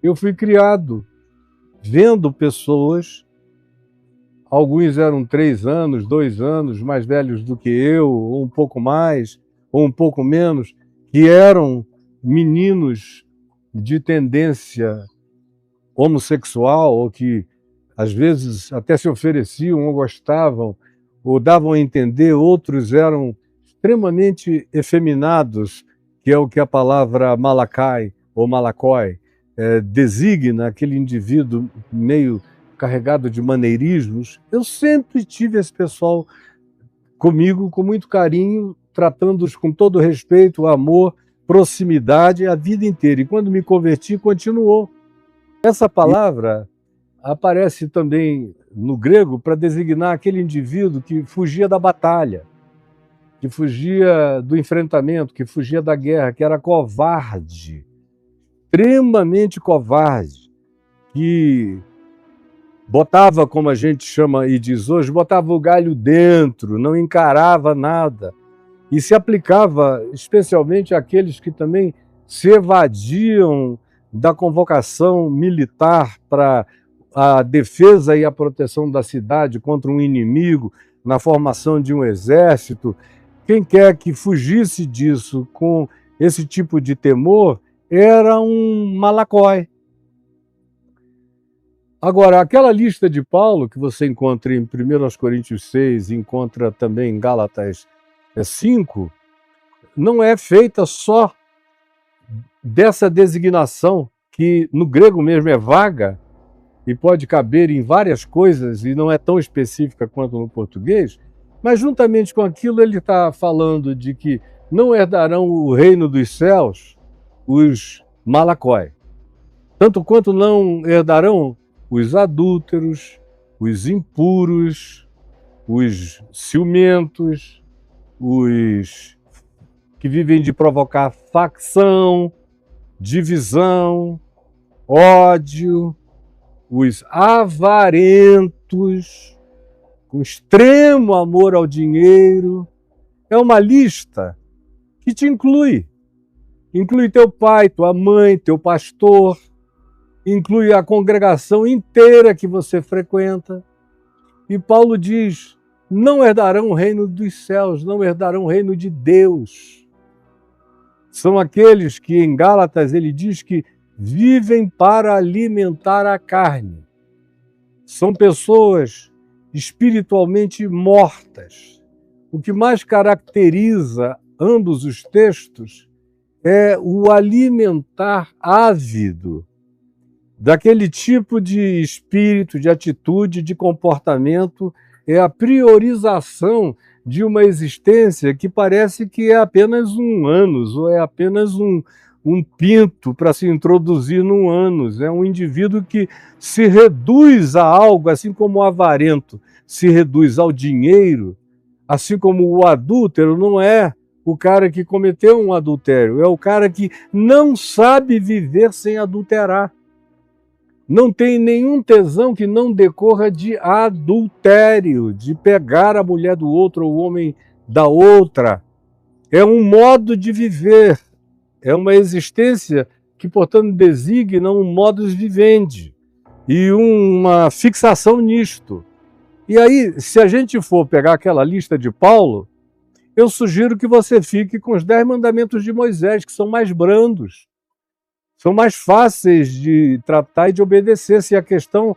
Eu fui criado vendo pessoas, alguns eram 3 anos, 2 anos mais velhos do que eu, ou um pouco mais, ou um pouco menos, que eram meninos de tendência homossexual, ou que às vezes até se ofereciam ou gostavam, ou davam a entender, outros eram extremamente efeminados, que é o que a palavra malacai ou malacói designa, aquele indivíduo meio carregado de maneirismos. Eu sempre tive esse pessoal comigo com muito carinho, tratando-os com todo respeito, amor, proximidade a vida inteira. E quando me converti, continuou. Essa palavra aparece também no grego para designar aquele indivíduo que fugia da batalha, que fugia do enfrentamento, que fugia da guerra, que era covarde, extremamente covarde, que botava, como a gente chama e diz hoje, botava o galho dentro, não encarava nada, e se aplicava especialmente àqueles que também se evadiam da convocação militar para a defesa e a proteção da cidade contra um inimigo, na formação de um exército. Quem quer que fugisse disso com esse tipo de temor era um malacói. Agora, aquela lista de Paulo que você encontra em 1 Coríntios 6, encontra também em Gálatas 5, não é feita só dessa designação, que no grego mesmo é vaga e pode caber em várias coisas e não é tão específica quanto no português, mas juntamente com aquilo ele está falando de que não herdarão o reino dos céus os malacói, tanto quanto não herdarão os adúlteros, os impuros, os ciumentos, os que vivem de provocar facção, divisão, ódio, os avarentos, com extremo amor ao dinheiro. É uma lista que te inclui. Inclui teu pai, tua mãe, teu pastor, inclui a congregação inteira que você frequenta. E Paulo diz, não herdarão o reino dos céus, não herdarão o reino de Deus. São aqueles que em Gálatas ele diz que vivem para alimentar a carne. São pessoas espiritualmente mortas. O que mais caracteriza ambos os textos é o alimentar ávido daquele tipo de espírito, de atitude, de comportamento, é a priorização de uma existência que parece que é apenas um ânus, ou é apenas um pinto para se introduzir num ânus. É um indivíduo que se reduz a algo, assim como o avarento se reduz ao dinheiro, assim como o adúltero não é o cara que cometeu um adultério, é o cara que não sabe viver sem adulterar. Não tem nenhum tesão que não decorra de adultério, de pegar a mulher do outro ou o homem da outra. É um modo de viver, é uma existência que, portanto, designa um modus vivendi e uma fixação nisto. E aí, se a gente for pegar aquela lista de Paulo, eu sugiro que você fique com os 10 mandamentos de Moisés, que são mais brandos. São mais fáceis de tratar e de obedecer. Se a questão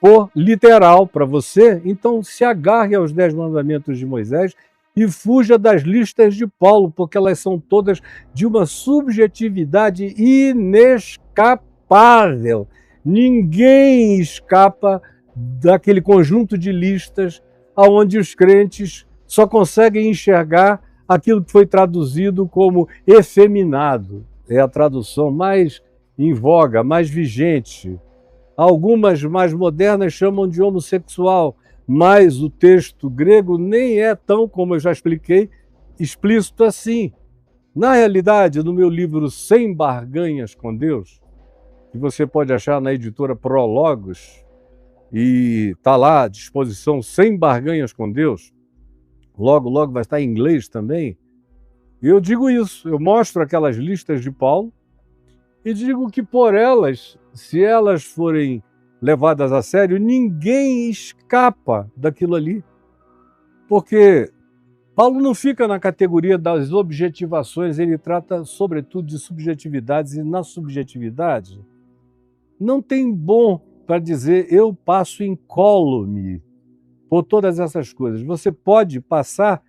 for literal para você, então se agarre aos 10 mandamentos de Moisés e fuja das listas de Paulo, porque elas são todas de uma subjetividade inescapável. Ninguém escapa daquele conjunto de listas onde os crentes só conseguem enxergar aquilo que foi traduzido como efeminado. É a tradução mais em voga, mais vigente. Algumas mais modernas chamam de homossexual, mas o texto grego nem é tão, como eu já expliquei, explícito assim. Na realidade, no meu livro 100 Barganhas com Deus, que você pode achar na editora Prologos, e está lá à disposição 100 Barganhas com Deus, logo, logo vai estar em inglês também. Eu digo isso, eu mostro aquelas listas de Paulo e digo que por elas se elas forem levadas a sério, ninguém escapa daquilo ali. Porque Paulo não fica na categoria das objetivações, ele trata sobretudo de subjetividades, e na subjetividade não tem bom para dizer eu passo incólume por todas essas coisas. Você pode passar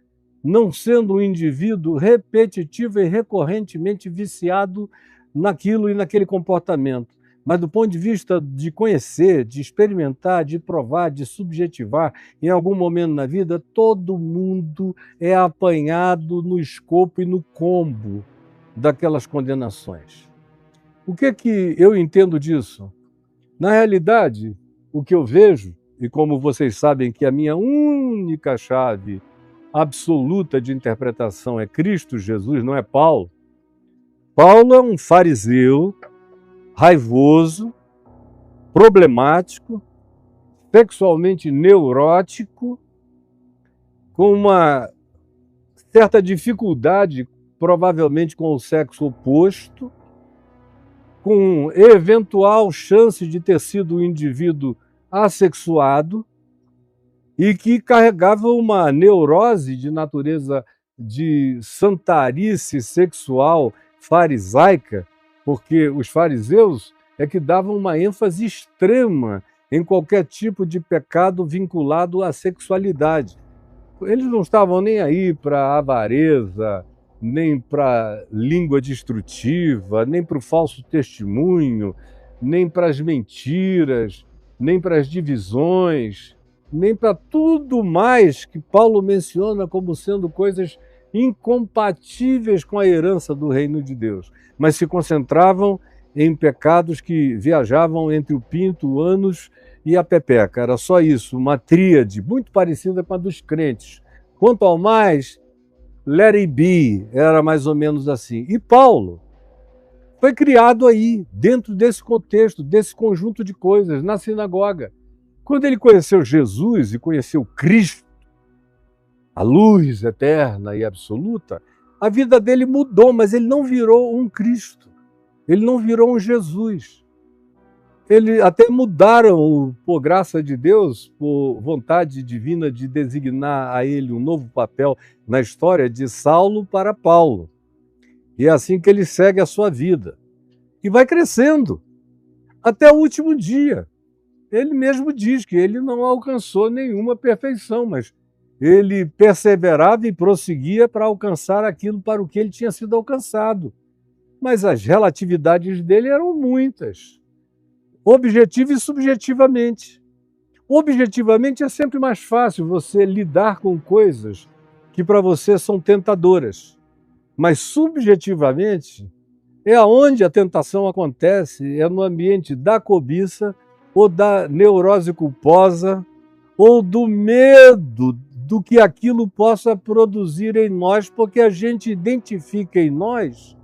não sendo um indivíduo repetitivo e recorrentemente viciado naquilo e naquele comportamento. Mas do ponto de vista de conhecer, de experimentar, de provar, de subjetivar, em algum momento na vida, todo mundo é apanhado no escopo e no combo daquelas condenações. O que eu entendo disso? Na realidade, o que eu vejo, e como vocês sabem que a minha única chave absoluta de interpretação é Cristo Jesus, não é Paulo. Paulo é um fariseu raivoso, problemático, sexualmente neurótico, com uma certa dificuldade, provavelmente com o sexo oposto, com eventual chance de ter sido um indivíduo assexuado e que carregava uma neurose de natureza de santarice sexual farisaica, porque os fariseus é que davam uma ênfase extrema em qualquer tipo de pecado vinculado à sexualidade. Eles não estavam nem aí para a avareza, nem para língua destrutiva, nem para o falso testemunho, nem para as mentiras, nem para as divisões, nem para tudo mais que Paulo menciona como sendo coisas incompatíveis com a herança do reino de Deus, mas se concentravam em pecados que viajavam entre o pinto, o ânus e a pepeca. Era só isso, uma tríade muito parecida com a dos crentes. Quanto ao mais, let it be, era mais ou menos assim. E Paulo foi criado aí, dentro desse contexto, desse conjunto de coisas, na sinagoga. Quando ele conheceu Jesus e conheceu Cristo, a luz eterna e absoluta, a vida dele mudou, mas ele não virou um Cristo, ele não virou um Jesus. Eles até mudaram, por graça de Deus, por vontade divina de designar a ele um novo papel na história, de Saulo para Paulo. E é assim que ele segue a sua vida. E vai crescendo, até o último dia. Ele mesmo diz que ele não alcançou nenhuma perfeição, mas ele perseverava e prosseguia para alcançar aquilo para o que ele tinha sido alcançado. Mas as relatividades dele eram muitas, objetiva e subjetivamente. Objetivamente é sempre mais fácil você lidar com coisas que para você são tentadoras, mas subjetivamente é aonde a tentação acontece, é no ambiente da cobiça ou da neurose culposa ou do medo do que aquilo possa produzir em nós, porque a gente identifica em nós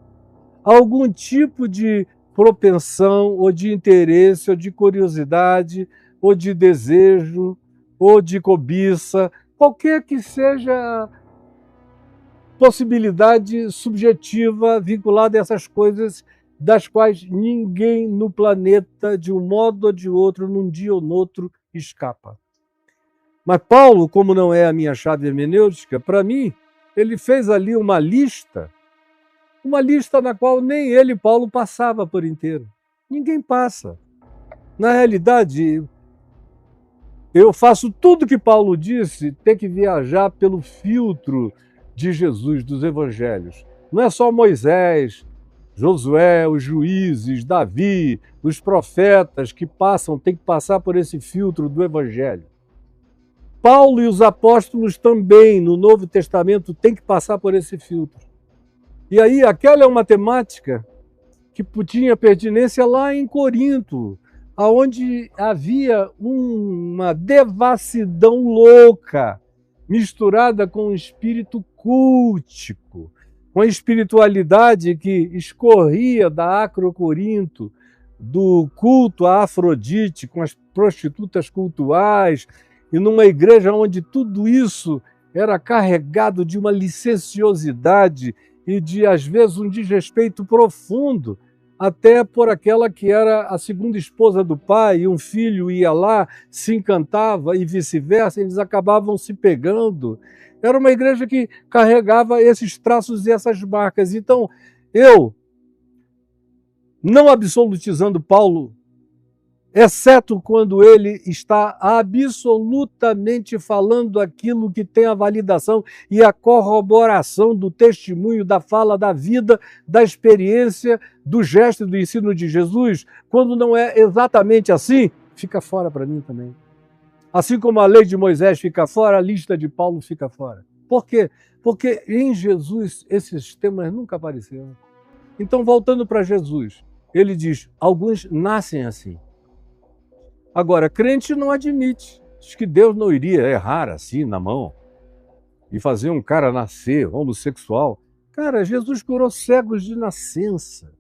algum tipo de propensão, ou de interesse, ou de curiosidade, ou de desejo, ou de cobiça, qualquer que seja a possibilidade subjetiva vinculada a essas coisas das quais ninguém no planeta, de um modo ou de outro, num dia ou no outro, escapa. Mas Paulo, como não é a minha chave hermenêutica, para mim, ele fez ali uma lista na qual nem ele, Paulo, passava por inteiro. Ninguém passa. Na realidade, eu faço tudo que Paulo disse, ter que viajar pelo filtro de Jesus, dos evangelhos. Não é só Moisés, Josué, os juízes, Davi, os profetas que tem que passar por esse filtro do evangelho. Paulo e os apóstolos também, no Novo Testamento, têm que passar por esse filtro. E aí, aquela é uma temática que tinha pertinência lá em Corinto, onde havia uma devassidão louca, misturada com um espírito cultico, com a espiritualidade que escorria da Acrocorinto, do culto a Afrodite, com as prostitutas cultuais, e numa igreja onde tudo isso era carregado de uma licenciosidade e de, às vezes, um desrespeito profundo até por aquela que era a segunda esposa do pai, e um filho ia lá, se encantava e vice-versa, eles acabavam se pegando. Era uma igreja que carregava esses traços e essas marcas. Então, eu, não absolutizando Paulo, exceto quando ele está absolutamente falando aquilo que tem a validação e a corroboração do testemunho, da fala, da vida, da experiência, do gesto e do ensino de Jesus. Quando não é exatamente assim, fica fora para mim também. Assim como a lei de Moisés fica fora, a lista de Paulo fica fora. Por quê? Porque em Jesus esses temas nunca apareceram. Então, voltando para Jesus, ele diz, alguns nascem assim. Agora, crente não admite. Diz que Deus não iria errar assim na mão e fazer um cara nascer homossexual. Cara, Jesus curou cegos de nascença.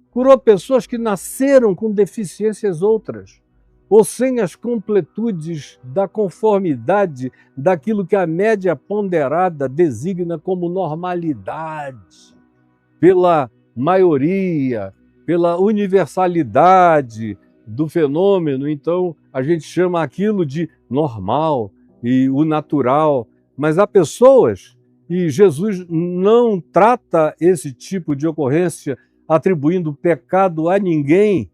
Curou pessoas que nasceram com deficiências outras, ou sem as completudes da conformidade daquilo que a média ponderada designa como normalidade, pela maioria, pela universalidade do fenômeno. Então a gente chama aquilo de normal e o natural, mas há pessoas, e Jesus não trata esse tipo de ocorrência atribuindo pecado a ninguém,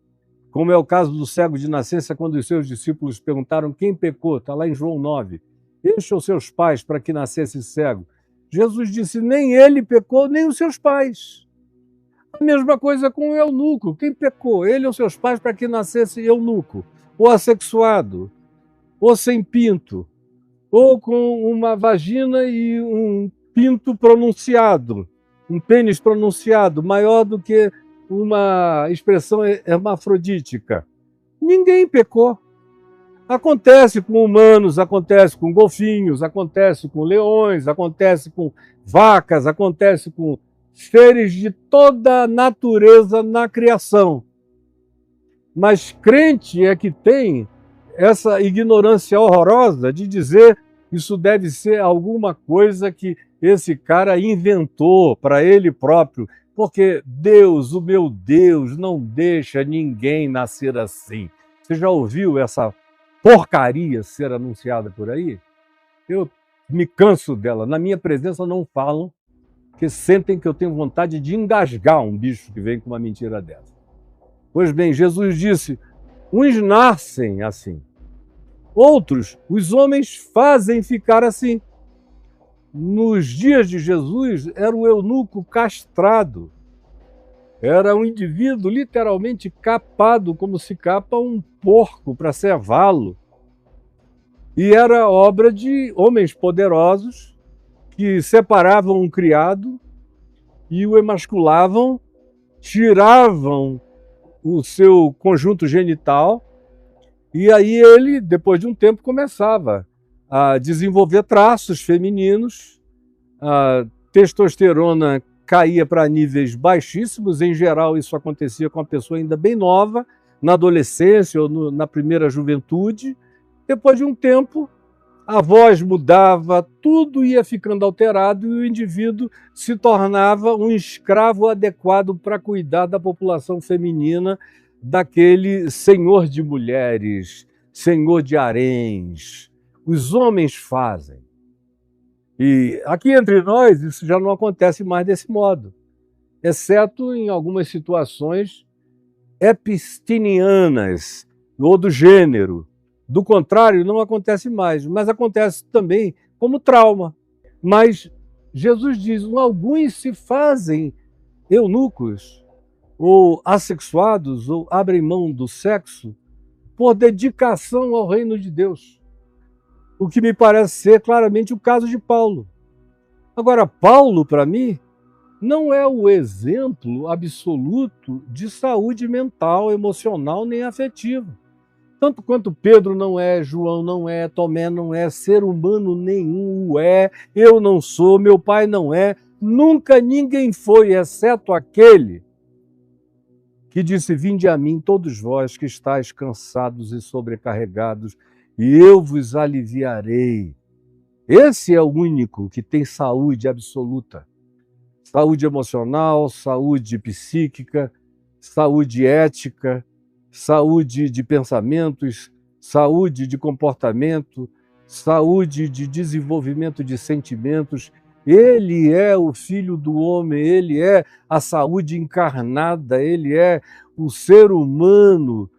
como é o caso do cego de nascença, quando os seus discípulos perguntaram quem pecou, está lá em João 9, este ou seus pais para que nascesse cego. Jesus disse, nem ele pecou, nem os seus pais. A mesma coisa com o eunuco. Quem pecou? Ele ou seus pais para que nascesse eunuco? Ou assexuado? Ou sem pinto? Ou com uma vagina e um pinto pronunciado? Um pênis pronunciado, maior do que uma expressão hermafrodítica? Ninguém pecou. Acontece com humanos, acontece com golfinhos, acontece com leões, acontece com vacas, acontece com seres de toda a natureza na criação. Mas crente é que tem essa ignorância horrorosa de dizer isso deve ser alguma coisa que esse cara inventou para ele próprio, porque Deus, o meu Deus, não deixa ninguém nascer assim. Você já ouviu essa porcaria ser anunciada por aí? Eu me canso dela. Na minha presença não falam, porque sentem que eu tenho vontade de engasgar um bicho que vem com uma mentira dessa. Pois bem, Jesus disse, uns nascem assim, outros os homens fazem ficar assim. Nos dias de Jesus, era o eunuco castrado, era um indivíduo literalmente capado, como se capa um porco para cevá-lo. E era obra de homens poderosos que separavam um criado e o emasculavam, tiravam o seu conjunto genital, e aí ele, depois de um tempo, começava a desenvolver traços femininos, a testosterona caía para níveis baixíssimos, em geral isso acontecia com a pessoa ainda bem nova, na adolescência ou na primeira juventude. Depois de um tempo, a voz mudava, tudo ia ficando alterado e o indivíduo se tornava um escravo adequado para cuidar da população feminina, daquele senhor de mulheres, senhor de haréns. Os homens fazem. E aqui entre nós isso já não acontece mais desse modo, exceto em algumas situações epistinianas ou do gênero. Do contrário, não acontece mais, mas acontece também como trauma. Mas Jesus diz, alguns se fazem eunucos, ou assexuados, ou abrem mão do sexo, por dedicação ao reino de Deus. O que me parece ser claramente o caso de Paulo. Agora, Paulo, para mim, não é o exemplo absoluto de saúde mental, emocional nem afetiva. Tanto quanto Pedro não é, João não é, Tomé não é, ser humano nenhum o é, eu não sou, meu pai não é, nunca ninguém foi, exceto aquele que disse, vinde a mim todos vós que estáis cansados e sobrecarregados, e eu vos aliviarei. Esse é o único que tem saúde absoluta. Saúde emocional, saúde psíquica, saúde ética, saúde de pensamentos, saúde de comportamento, saúde de desenvolvimento de sentimentos. Ele é o Filho do Homem, ele é a saúde encarnada, ele é o ser humano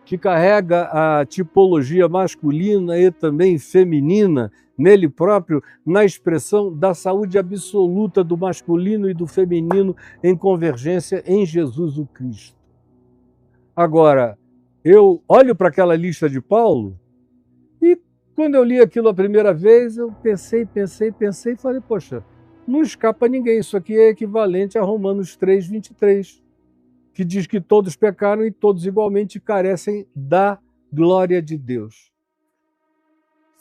que carrega a tipologia masculina e também feminina nele próprio, na expressão da saúde absoluta do masculino e do feminino em convergência em Jesus o Cristo. Agora, eu olho para aquela lista de Paulo e quando eu li aquilo a primeira vez, eu pensei e falei, poxa, não escapa ninguém, isso aqui é equivalente a Romanos 3:23, que diz que todos pecaram e todos igualmente carecem da glória de Deus.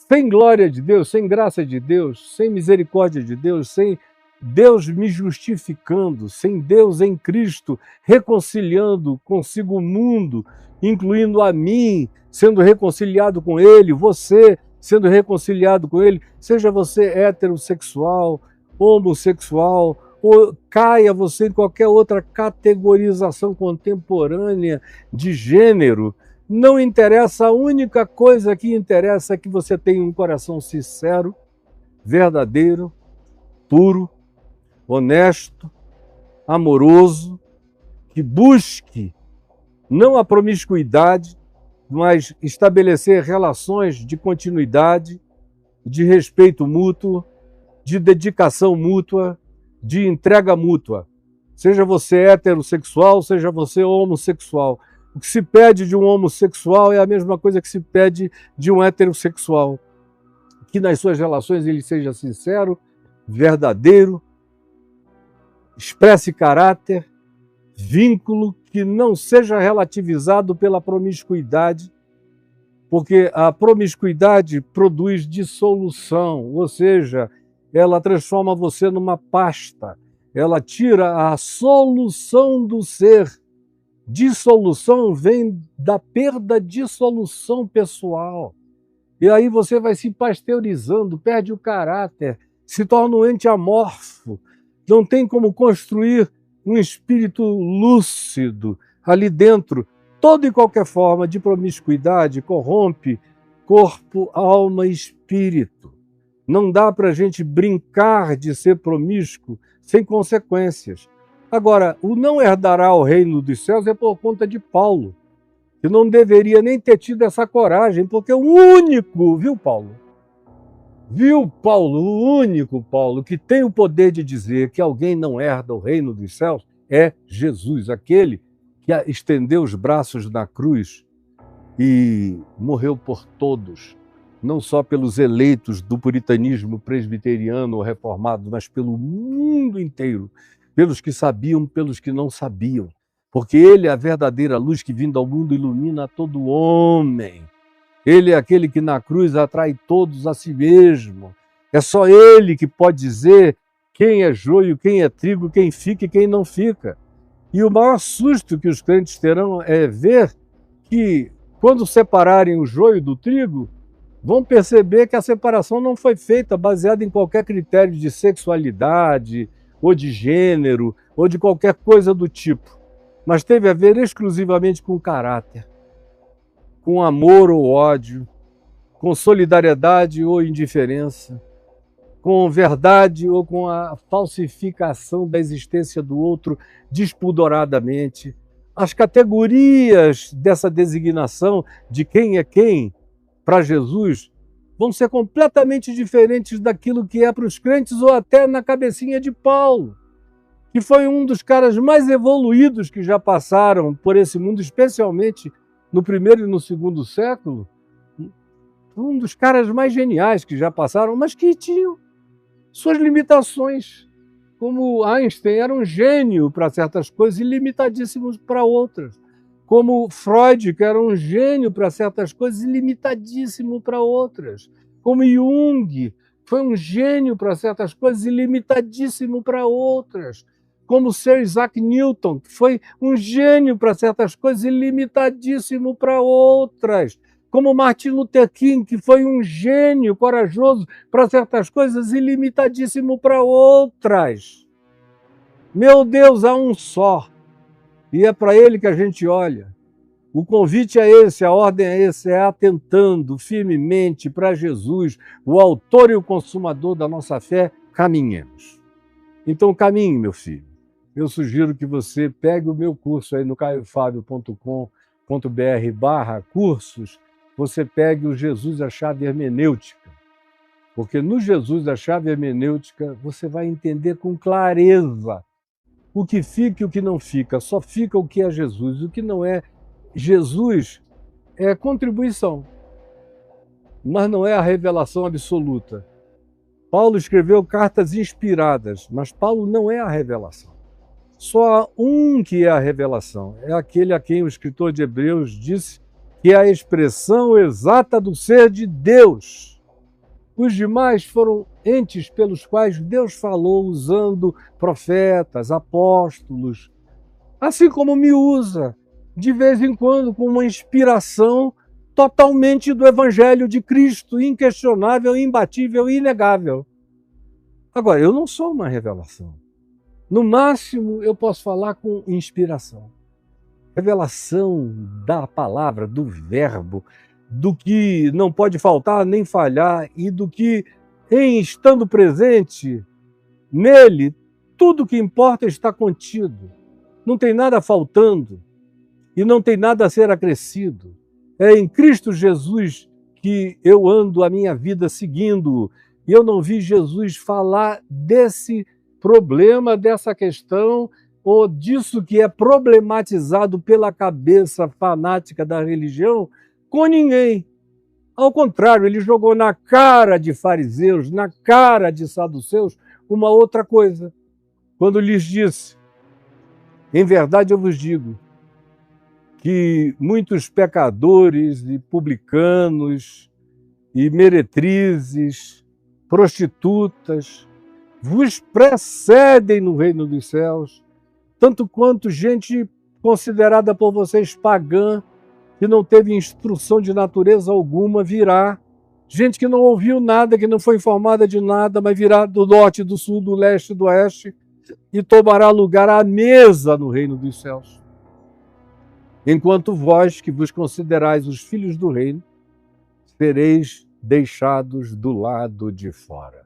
Sem glória de Deus, sem graça de Deus, sem misericórdia de Deus, sem Deus me justificando, sem Deus em Cristo reconciliando consigo o mundo, incluindo a mim, sendo reconciliado com Ele, você sendo reconciliado com Ele, seja você heterossexual, homossexual, ou caia você em qualquer outra categorização contemporânea de gênero, não interessa, a única coisa que interessa é que você tenha um coração sincero, verdadeiro, puro, honesto, amoroso, que busque não a promiscuidade, mas estabelecer relações de continuidade, de respeito mútuo, de dedicação mútua, de entrega mútua. Seja você heterossexual, seja você homossexual. O que se pede de um homossexual é a mesma coisa que se pede de um heterossexual. Que nas suas relações ele seja sincero, verdadeiro, expresse caráter, vínculo, que não seja relativizado pela promiscuidade, porque a promiscuidade produz dissolução, ou seja, ela transforma você numa pasta, ela tira a solução do ser. Dissolução vem da perda de solução pessoal. E aí você vai se pasteurizando, perde o caráter, se torna um ente amorfo, não tem como construir um espírito lúcido ali dentro. Toda e qualquer forma de promiscuidade corrompe corpo, alma e espírito. Não dá para a gente brincar de ser promíscuo sem consequências. Agora, o não herdará o reino dos céus é por conta de Paulo, que não deveria nem ter tido essa coragem, porque o único, viu Paulo, o único Paulo que tem o poder de dizer que alguém não herda o reino dos céus é Jesus, aquele que estendeu os braços na cruz e morreu por todos, não só pelos eleitos do puritanismo presbiteriano ou reformado, mas pelo mundo inteiro, pelos que sabiam, pelos que não sabiam, porque Ele é a verdadeira luz que vindo ao mundo ilumina todo homem. Ele é aquele que na cruz atrai todos a si mesmo. É só Ele que pode dizer quem é joio, quem é trigo, quem fica e quem não fica. E o maior susto que os crentes terão é ver que, quando separarem o joio do trigo, vão perceber que a separação não foi feita baseada em qualquer critério de sexualidade, ou de gênero, ou de qualquer coisa do tipo, mas teve a ver exclusivamente com caráter, com amor ou ódio, com solidariedade ou indiferença, com verdade ou com a falsificação da existência do outro despudoradamente. As categorias dessa designação de quem é quem para Jesus vão ser completamente diferentes daquilo que é para os crentes ou até na cabecinha de Paulo, que foi um dos caras mais evoluídos que já passaram por esse mundo, especialmente no primeiro e no segundo século, um dos caras mais geniais que já passaram, mas que tinham suas limitações. Como Einstein era um gênio para certas coisas e limitadíssimo para outras. Como Freud, que era um gênio para certas coisas e limitadíssimo para outras. Como Jung, foi um gênio para certas coisas e limitadíssimo para outras. Como Sir Isaac Newton, que foi um gênio para certas coisas e limitadíssimo para outras. Como Martin Luther King, que foi um gênio corajoso para certas coisas e limitadíssimo para outras. Meu Deus, há um só. E é para ele que a gente olha. O convite é esse, a ordem é esse, é atentando firmemente para Jesus, o autor e o consumador da nossa fé, caminhemos. Então caminhe, meu filho. Eu sugiro que você pegue o meu curso aí no caiofabio.com.br/cursos, você pegue o Jesus, a chave hermenêutica. Porque no Jesus, a chave hermenêutica, você vai entender com clareza o que fica e o que não fica. Só fica o que é Jesus. O que não é Jesus é contribuição, mas não é a revelação absoluta. Paulo escreveu cartas inspiradas, mas Paulo não é a revelação. Só há um que é a revelação, é aquele a quem o escritor de Hebreus disse que é a expressão exata do ser de Deus. Os demais foram entes pelos quais Deus falou usando profetas, apóstolos, assim como me usa, de vez em quando, com uma inspiração totalmente do Evangelho de Cristo, inquestionável, imbatível e inegável. Agora, eu não sou uma revelação. No máximo, eu posso falar com inspiração. Revelação da palavra, do verbo, do que não pode faltar nem falhar e do que, em estando presente nele, tudo que importa está contido. Não tem nada faltando e não tem nada a ser acrescido. É em Cristo Jesus que eu ando a minha vida seguindo. E eu não vi Jesus falar desse problema, dessa questão, ou disso que é problematizado pela cabeça fanática da religião, com ninguém. Ao contrário, ele jogou na cara de fariseus, na cara de saduceus, uma outra coisa. Quando lhes disse, em verdade eu vos digo, que muitos pecadores e publicanos e meretrizes, prostitutas, vos precedem no reino dos céus, tanto quanto gente considerada por vocês pagã, que não teve instrução de natureza alguma, virá. Gente que não ouviu nada, que não foi informada de nada, mas virá do norte, do sul, do leste, do oeste, e tomará lugar à mesa no reino dos céus. Enquanto vós, que vos considerais os filhos do reino, sereis deixados do lado de fora.